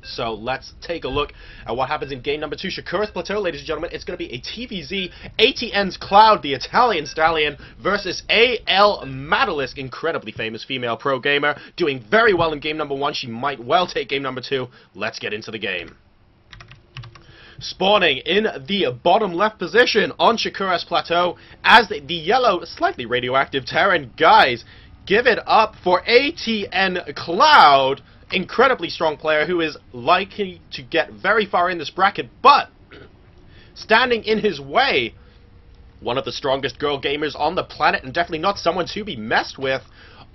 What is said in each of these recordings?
So let's take a look at what happens in game number 2. Shakura's Plateau, ladies and gentlemen. It's going to be a TVZ, aTnClouD, the Italian stallion, versus ALMaddeLisk, incredibly famous female pro gamer, doing very well in game number 1. She might well take game number 2. Let's get into the game. Spawning in the bottom left position on Shakura's Plateau as the yellow, slightly radioactive Terran. Guys, give it up for aTnClouD. Incredibly strong player who is likely to get very far in this bracket, but standing in his way, one of the strongest girl gamers on the planet, and definitely not someone to be messed with.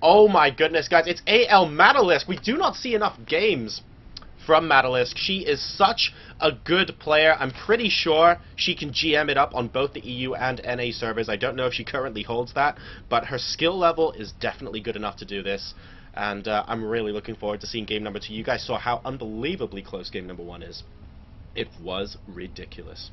Oh my goodness, guys, it's ALMaddeLisk. We do not see enough games from MaddeLisk. She is such a good player. I'm pretty sure she can GM it up on both the EU and NA servers. I don't know if she currently holds that, but her skill level is definitely good enough to do this. And I'm really looking forward to seeing game number 2. You guys saw how unbelievably close game number 1 is. It was ridiculous.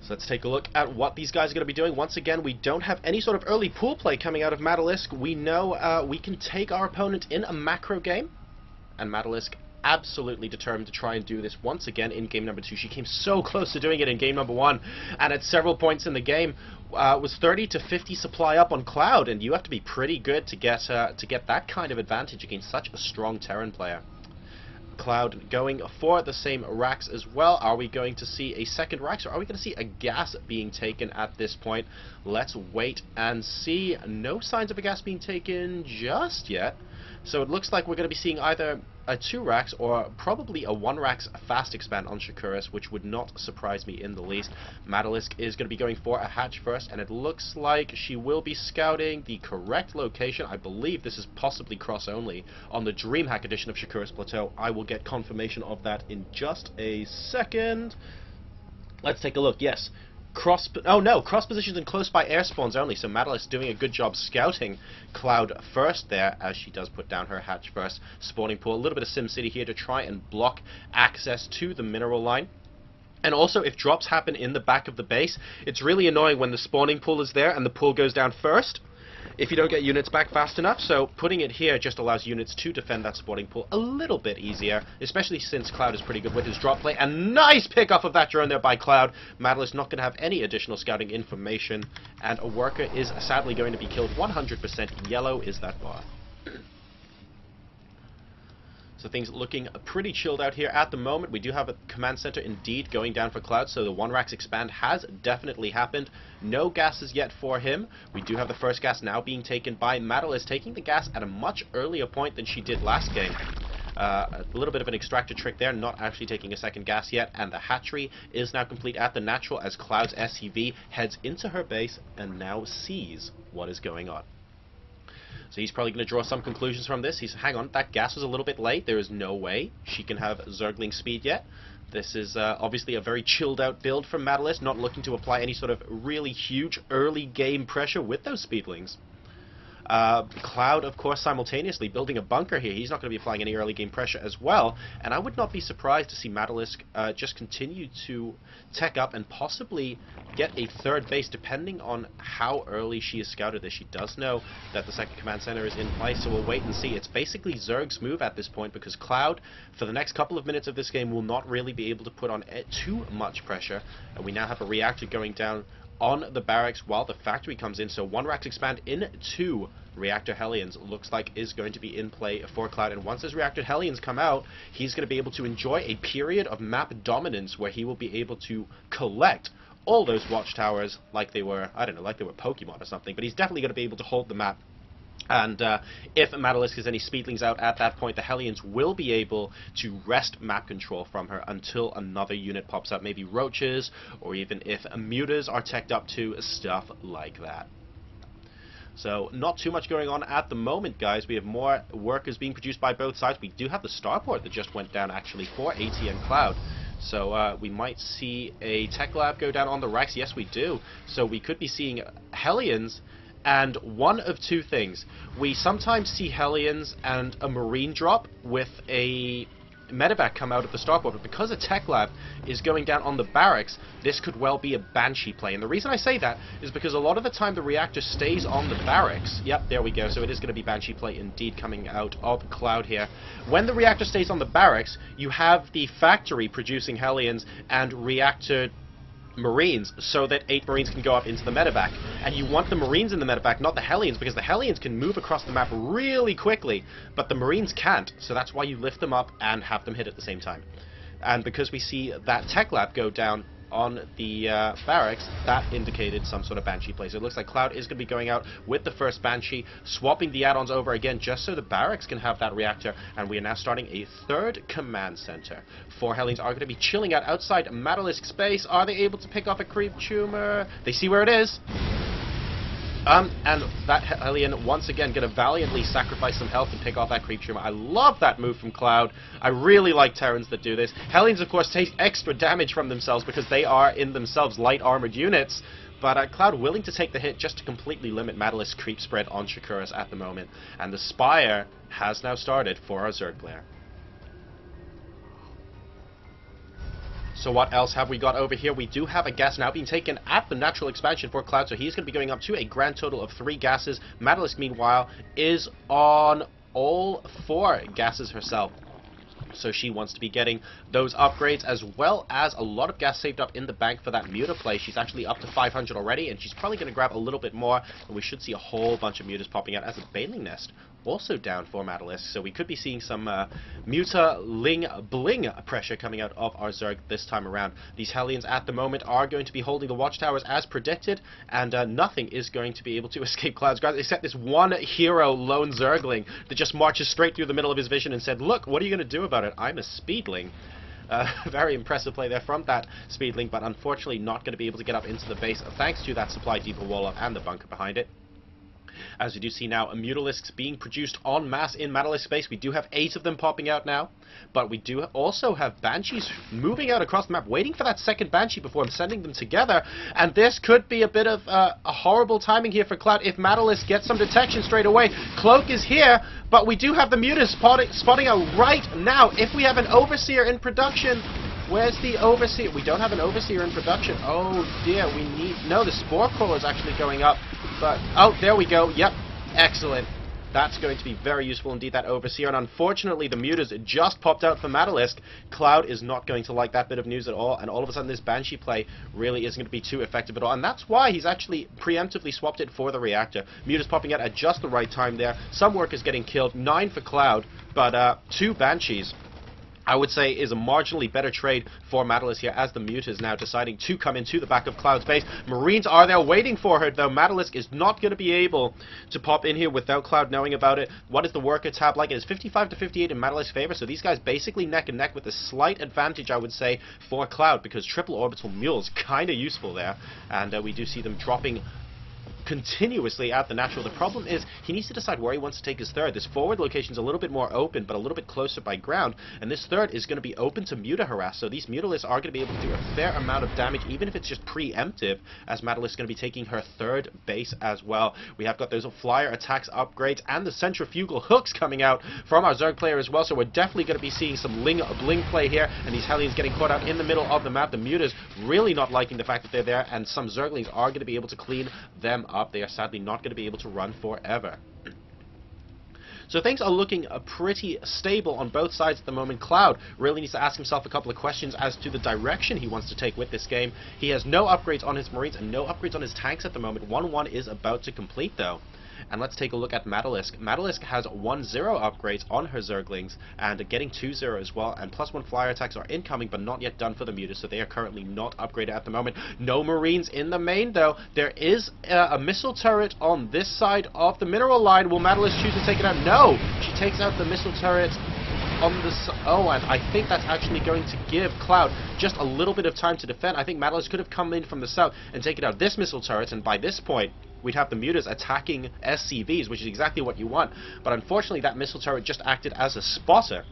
So let's take a look at what these guys are going to be doing. Once again, we don't have any sort of early pool play coming out of MaddeLisk. We know we can take our opponent in a macro game. And MaddeLisk absolutely determined to try and do this once again in game number 2. She came so close to doing it in game number 1, and at several points in the game was 30 to 50 supply up on Cloud, and you have to be pretty good to get that kind of advantage against such a strong Terran player. Cloud going for the same racks as well. Are we going to see a second racks, or are we going to see a gas being taken at this point? Let's wait and see. No signs of a gas being taken just yet. So it looks like we're going to be seeing either a 2 racks or probably a 1 racks fast expand on Shakura's, which would not surprise me in the least. MaddeLisk is going to be going for a hatch first, and it looks like she will be scouting the correct location. I believe this is possibly cross only on the Dreamhack edition of Shakura's Plateau. I will get confirmation of that in just a second. Let's take a look. Yes. Cross positions and close by air spawns only, so MaddeLisk doing a good job scouting Cloud first there, as she does put down her hatch first. Spawning pool, a little bit of SimCity here to try and block access to the mineral line. And also, if drops happen in the back of the base, it's really annoying when the spawning pool is there and the pool goes down first, if you don't get units back fast enough. So putting it here just allows units to defend that spawning pool a little bit easier, especially since Cloud is pretty good with his drop play. And nice pick off of that drone there by Cloud. MaddeLisk not going to have any additional scouting information, and a worker is sadly going to be killed 100%. Yellow is that bar. So things looking pretty chilled out here at the moment. We do have a command center indeed going down for Cloud, so the 1 racks expand has definitely happened. No gases yet for him. We do have the first gas now being taken by MaddeLisk, taking the gas at a much earlier point than she did last game. A little bit of an extractor trick there, not actually taking a second gas yet, and the hatchery is now complete at the natural as Cloud's SCV heads into her base and now sees what is going on. So he's probably going to draw some conclusions from this. Hang on, that gas was a little bit late. There is no way she can have Zergling speed yet. This is obviously a very chilled out build from MaddeLisk, not looking to apply any sort of really huge early game pressure with those speedlings. Cloud, of course, simultaneously building a bunker here. He's not going to be applying any early game pressure as well, and I would not be surprised to see MaddeLisk just continue to tech up and possibly get a third base, depending on how early she has scouted this. She does know that the second command center is in place, so we'll wait and see. It's basically Zerg's move at this point, because Cloud, for the next couple of minutes of this game, will not really be able to put on too much pressure, and we now have a reactor going down on the barracks while the factory comes in. So 1 racks expand into reactor Hellions looks like is going to be in play for Cloud, and once his reactor Hellions come out, he's going to be able to enjoy a period of map dominance where he will be able to collect all those watchtowers like they were, I don't know, like they were Pokemon or something, but he's definitely going to be able to hold the map. And if MaddeLisk has any speedlings out at that point, the Hellions will be able to wrest map control from her until another unit pops up, maybe roaches, or even if mutas are teched up to, stuff like that. So not too much going on at the moment, guys. We have more workers being produced by both sides. We do have the starport that just went down actually for aTnClouD. So we might see a tech lab go down on the racks. Yes, we do. So we could be seeing Hellions. And one of two things. We sometimes see Hellions and a marine drop with a medevac come out of the starport, but because a tech lab is going down on the barracks, this could well be a Banshee play. And the reason I say that is because a lot of the time the reactor stays on the barracks. Yep, there we go. So it is going to be Banshee play indeed coming out of Cloud here. When the reactor stays on the barracks, you have the factory producing Hellions and reactor Marines, so that 8 Marines can go up into the medevac. And you want the Marines in the medevac, not the Hellions, because the Hellions can move across the map really quickly, but the Marines can't, so that's why you lift them up and have them hit at the same time. And because we see that tech lab go down on the barracks, that indicated some sort of Banshee play. So it looks like Cloud is going to be going out with the first Banshee, swapping the add-ons over again just so the barracks can have that reactor, and we are now starting a third command center. 4 Hellions are going to be chilling out outside ALMaddeLisk space. Are they able to pick off a creep tumor? They see where it is. And that Hellion once again going to valiantly sacrifice some health and pick off that creep tumor. I love that move from Cloud. I really like Terrans that do this. Hellions, of course, take extra damage from themselves because they are in themselves light armored units. But Cloud willing to take the hit just to completely limit ALMaddeLisk's creep spread on Shakuras at the moment. And the Spire has now started for our Zerg player. So what else have we got over here? We do have a gas now being taken at the natural expansion for Cloud, so he's going to be going up to a grand total of 3 gases. ALMaddeLisk, meanwhile, is on all 4 gases herself. So she wants to be getting those upgrades, as well as a lot of gas saved up in the bank for that muta play. She's actually up to 500 already, and she's probably going to grab a little bit more, and we should see a whole bunch of mutas popping out as a Baneling Nest also down for ALMaddeLisk. So we could be seeing some muta ling bling pressure coming out of our Zerg this time around. These Hellions at the moment are going to be holding the watchtowers as predicted, and nothing is going to be able to escape Cloud's guards except this one hero lone Zergling that just marches straight through the middle of his vision and said, "Look, what are you going to do about it? I'm a Speedling." Very impressive play there from that Speedling, but unfortunately not going to be able to get up into the base thanks to that supply depot wall up and the bunker behind it. As we do see now, ALMaddeLisks being produced en masse in ALMaddeLisk space. We do have 8 of them popping out now, but we do also have Banshees moving out across the map, waiting for that second Banshee before sending them together. And this could be a bit of a horrible timing here for Cloud if ALMaddeLisk gets some detection straight away. Cloak is here, but we do have the mutas spotting out right now. If we have an Overseer in production, where's the Overseer? We don't have an Overseer in production. Oh dear, we need... No, the Spore Crawler is actually going up. But, oh, there we go. Yep, excellent. That's going to be very useful indeed, that Overseer. And unfortunately, the mutas just popped out for ALMaddeLisk. Cloud is not going to like that bit of news at all. And all of a sudden, this Banshee play really isn't going to be too effective at all. And that's why he's actually preemptively swapped it for the reactor. Mutas popping out at just the right time there. Some workers getting killed. 9 for Cloud, but 2 Banshees, I would say, is a marginally better trade for ALMaddeLisk here, as the mutas now deciding to come into the back of Cloud's base. Marines are there waiting for her, though. ALMaddeLisk is not going to be able to pop in here without Cloud knowing about it. What is the worker tab like? It is 55 to 58 in ALMaddeLisk's favor, so these guys basically neck and neck with a slight advantage, I would say, for Cloud, because triple orbital mules kind of useful there, and we do see them dropping continuously at the natural. The problem is he needs to decide where he wants to take his third. This forward location is a little bit more open, but a little bit closer by ground, and this third is going to be open to muta harass, so these mutalisks are going to be able to do a fair amount of damage, even if it's just preemptive, as ALMaddeLisk is going to be taking her third base as well. We have got those flyer attacks upgrades and the centrifugal hooks coming out from our Zerg player as well, so we're definitely going to be seeing some bling play here, and these Hellions getting caught out in the middle of the map. The mutas really not liking the fact that they're there, and some Zerglings are going to be able to clean them up. They are sadly not going to be able to run forever. So things are looking pretty stable on both sides at the moment. Cloud really needs to ask himself a couple of questions as to the direction he wants to take with this game. He has no upgrades on his Marines and no upgrades on his tanks at the moment. 1-1 is about to complete, though. And let's take a look at ALMaddeLisk. ALMaddeLisk has 1-0 upgrades on her Zerglings, and getting 2-0 as well, and +1 flyer attacks are incoming, but not yet done for the mutas, so they are currently not upgraded at the moment. No Marines in the main, though. There is a missile turret on this side of the mineral line. Will ALMaddeLisk choose to take it out? No! She takes out the missile turret on the... Oh, and I think that's actually going to give Cloud just a little bit of time to defend. I think ALMaddeLisk could have come in from the south and taken out this missile turret, and by this point, we'd have the mutas attacking SCVs, which is exactly what you want. But unfortunately, that missile turret just acted as a spotter.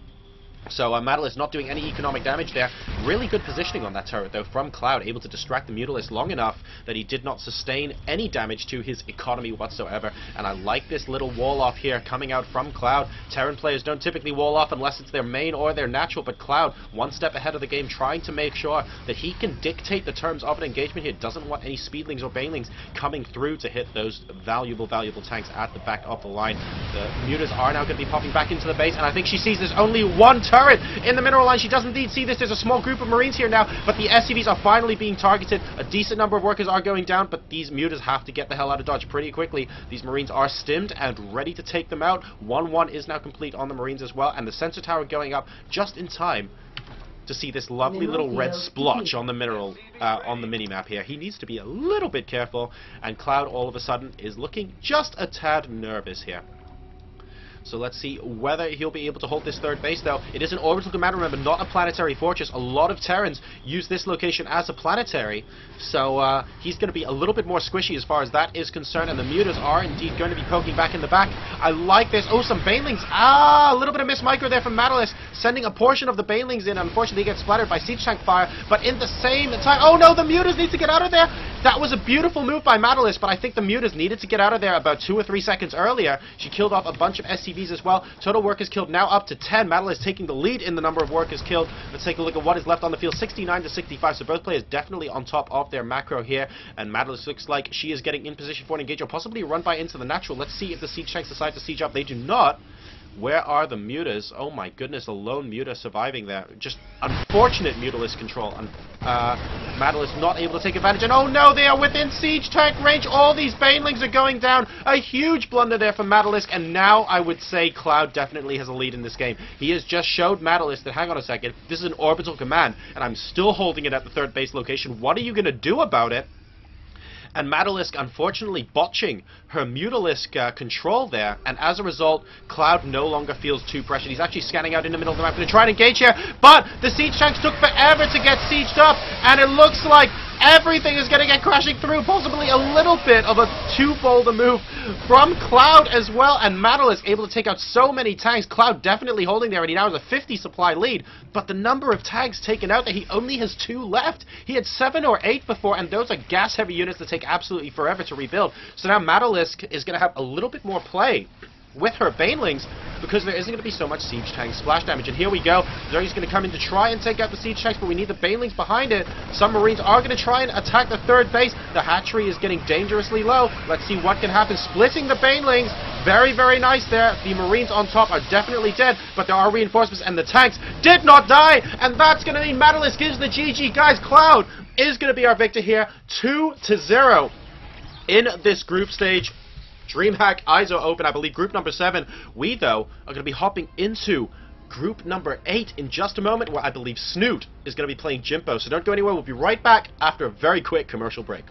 So aMaddeLisk not doing any economic damage there. Really good positioning on that turret though from Cloud, able to distract the aMutalisk long enough that he did not sustain any damage to his economy whatsoever. And I like this little wall off here coming out from Cloud. Terran players don't typically wall off unless it's their main or their natural, but Cloud one step ahead of the game, trying to make sure that he can dictate the terms of an engagement here. Doesn't want any speedlings or banelings coming through to hit those valuable tanks at the back of the line. The mutas are now going to be popping back into the base, and I think she sees there's only one turret in the mineral line. She does indeed see this. There's a small group of Marines here now, but the SCVs are finally being targeted. A decent number of workers are going down, but these mutas have to get the hell out of Dodge pretty quickly. These Marines are stimmed and ready to take them out. 1-1 is now complete on the Marines as well, and the sensor tower going up just in time to see this lovely little red splotch on the mineral, on the minimap here. He needs to be a little bit careful, and Cloud all of a sudden is looking just a tad nervous here. So let's see whether he'll be able to hold this third base, though. It is an orbital command, remember, not a planetary fortress. A lot of Terrans use this location as a planetary, so he's going to be a little bit more squishy as far as that is concerned, and the mutas are indeed going to be poking back in the back. I like this. Oh, some banelings. A little bit of miss micro there from aMaddeLisk, sending a portion of the banelings in. Unfortunately, he gets splattered by siege tank fire, but in the same time, oh no, the mutas need to get out of there. That was a beautiful move by aMaddeLisk, but I think the mutas needed to get out of there about 2 or 3 seconds earlier. She killed off a bunch of SCVs as well. Total workers killed now up to 10. aMaddeLisk taking the lead in the number of workers killed. Let's take a look at what is left on the field. 69 to 65. So both players definitely on top of their macro here. And aMaddeLisk looks like she is getting in position for an engage or possibly a run by into the natural. Let's see if the siege tanks decide to siege up. They do not. Where are the mutas? Oh my goodness, a lone muta surviving there. Just unfortunate aMutalisk control. aMaddeLisk not able to take advantage. And oh no, they are within siege tank range. All these banelings are going down. A huge blunder there for aMaddeLisk. And now I would say Cloud definitely has a lead in this game. He has just showed aMaddeLisk that, hang on a second, this is an orbital command, and I'm still holding it at the third base location. What are you going to do about it? And aMaddeLisk unfortunately botching her aMutalisk control there, and as a result, Cloud no longer feels too pressured. He's actually scanning out in the middle of the map to try and engage here, but the siege tanks took forever to get sieged up, and it looks like everything is going to get crashing through. Possibly a little bit of a twofold move from Cloud as well, and aMaddeLisk able to take out so many tanks. Cloud definitely holding there, and he now has a 50 supply lead, but the number of tanks taken out there, he only has 2 left. He had 7 or 8 before, and those are gas heavy units that take absolutely forever to rebuild. So now aMaddeLisk is going to have a little bit more play with her banelings, because there isn't going to be so much siege tank splash damage. And here we go. Zeri's going to come in to try and take out the siege tanks, but we need the banelings behind it. Some Marines are going to try and attack the third base. The hatchery is getting dangerously low. Let's see what can happen. Splitting the banelings. Very, very nice there. The Marines on top are definitely dead, but there are reinforcements, and the tanks did not die. And that's going to mean aMaddeLisk gives the GG. Guys, Cloud is going to be our victor here. 2-0 in this group stage. Dreamhack EIZO Open, I believe, group number 7. We, though, are going to be hopping into group number 8 in just a moment, where I believe Snoot is going to be playing Jimpo. So don't go anywhere. We'll be right back after a very quick commercial break.